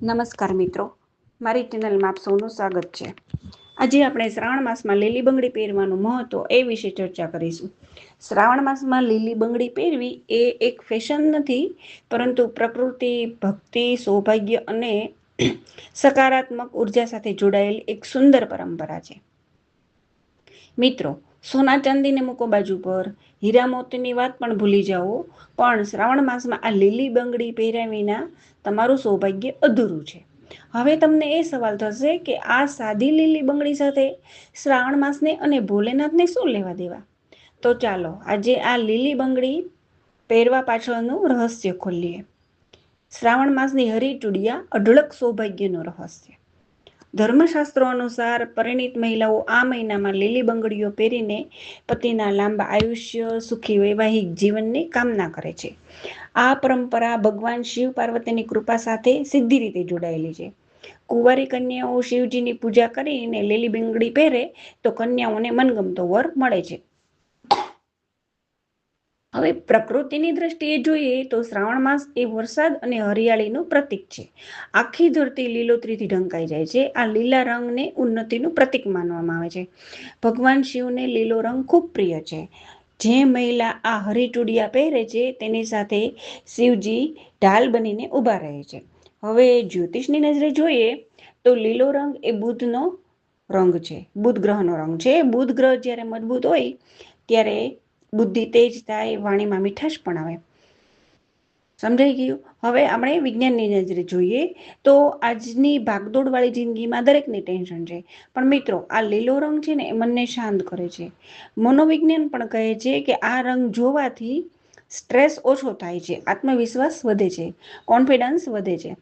નમસ્કાર મિત્રો, મારી ચેનલમાં આપ સૌનું સ્વાગત છે. આજે આપણે શ્રાવણ માસમાં લીલી બંગડી પહેરવાનું મહત્વ એ વિશે ચર્ચા કરીશું. શ્રાવણ માસમાં લીલી બંગડી પહેરવી એ એક ફેશન નથી, પરંતુ પ્રકૃતિ, ભક્તિ, સૌભાગ્ય અને સકારાત્મક ઉર્જા સાથે જોડાયેલી એક સુંદર પરંપરા છે. મિત્રો, સોના ચાંદીને મૂકો બાજુ પર, હીરા મોતીની વાત પણ ભૂલી જાઓ, પણ શ્રાવણ માસમાં આ લીલી બંગડી પહેર્યા વિના તમારું સૌભાગ્ય અધૂરું છે. હવે તમને એ સવાલ થશે કે આ સાદી લીલી બંગડી સાથે શ્રાવણ માસને અને ભોલેનાથને શું લેવા દેવા? તો ચાલો આજે આ લીલી બંગડી પહેરવા પાછળનું રહસ્ય ખોલીએ. શ્રાવણ માસની હરી ચૂડિયા અઢળક સૌભાગ્યનું રહસ્ય. ધર્મશાસ્ત્રો અનુસાર પરિણીત મહિલાઓ આ મહિનામાં લીલી બંગડીઓ પહેરીને પતિના લાંબા આયુષ્ય, સુખી વૈવાહિક જીવનની કામના કરે છે. આ પરંપરા ભગવાન શિવ પાર્વતીની કૃપા સાથે સીધી રીતે જોડાયેલી છે. કુંવારી કન્યાઓ શિવજીની પૂજા કરીને લીલી બંગડી પહેરે તો કન્યાઓને મનગમતો વર મળે છે. હવે પ્રકૃતિની દ્રષ્ટિએ જોઈએ તો શ્રાવણ માસ એ વરસાદ અને હરિયાળીનું પ્રતીક છે. આખી ધરતી લીલોતરીથી ઢંકાઈ જાય છે. આ લીલા રંગને ઉન્નતિનું પ્રતીક માનવામાં આવે છે. ભગવાન શિવને લીલો રંગ ખૂબ પ્રિય છે. જે મહિલા આ હરિચૂડિયા પહેરે છે તેની સાથે શિવજી ઢાલ બનીને ઊભા રહે છે. હવે જ્યોતિષની નજરે જોઈએ તો લીલો રંગ એ બુધનો રંગ છે. બુધ ગ્રહનો રંગ છે. બુધ ગ્રહ જ્યારે મજબૂત હોય ત્યારે બુદ્ધિ તેજ થાય, વાણીમાં મીઠાશ પણ આવે. સમજાઈ ગયું? હવે આપણે વિજ્ઞાનની નજરે જોઈએ તો આજની ભાગદોડ વાળી જિંદગીમાં દરેકને ટેન્શન છે. પણ મિત્રો, આ લીલો રંગ છે ને એ મનને શાંત કરે છે. મનોવિજ્ઞાન પણ કહે છે કે આ રંગ જોવાથી સ્ટ્રેસ ઓછો થાય છે, આત્મવિશ્વાસ વધે છે, કોન્ફિડન્સ વધે છે.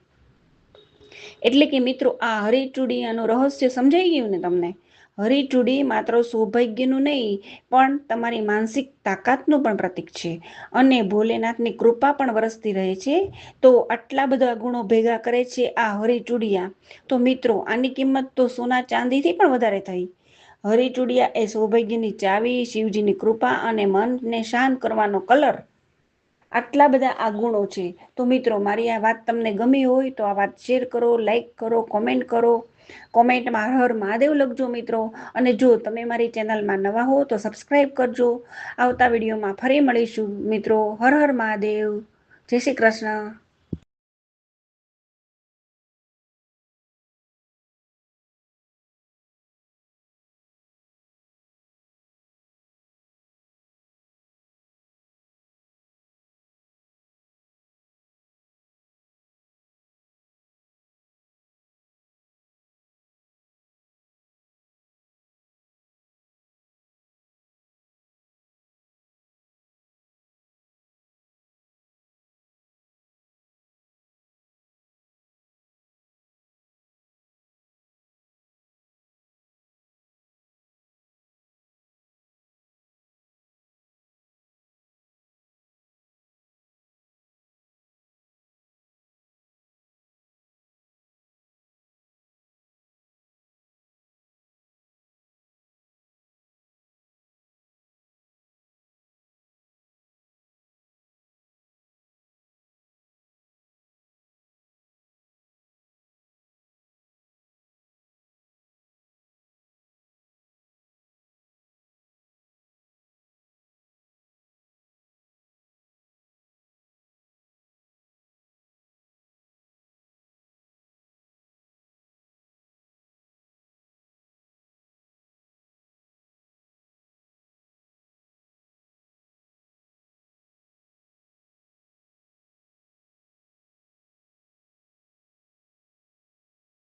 એટલે કે મિત્રો, આ હરિચૂડિયાનું રહસ્ય સમજાઈ ગયું ને તમને? હરિચૂડી માત્ર સૌભાગ્યનું નહીં, પણ તમારી માનસિક તાકાતનું પણ પ્રતીક છે. અને ભોલેનાથની કૃપા પણ વરસતી રહે છે. તો આટલા બધા ગુણો ભેગા કરે છે આ હરિચૂડિયા. તો મિત્રો, આની કિંમત તો સોના ચાંદીથી પણ વધારે થઈ. હરિચૂડિયા એ સૌભાગ્યની ચાવી, શિવજીની કૃપા અને મનને શાંત કરવાનો કલર. આટલા બધા આ ગુણો છે. તો મિત્રો, મારી આ વાત તમને ગમી હોય તો આ વાત શેર કરો, લાઈક કરો, કોમેન્ટ કરો. કોમેન્ટમાં હર હર મહાદેવ લખજો મિત્રો. અને જો તમે મારી ચેનલમાં નવા હો તો સબસ્ક્રાઈબ કરજો. આવતા વિડીયોમાં ફરી મળીશું મિત્રો. હર હર મહાદેવ. જય શ્રી કૃષ્ણ.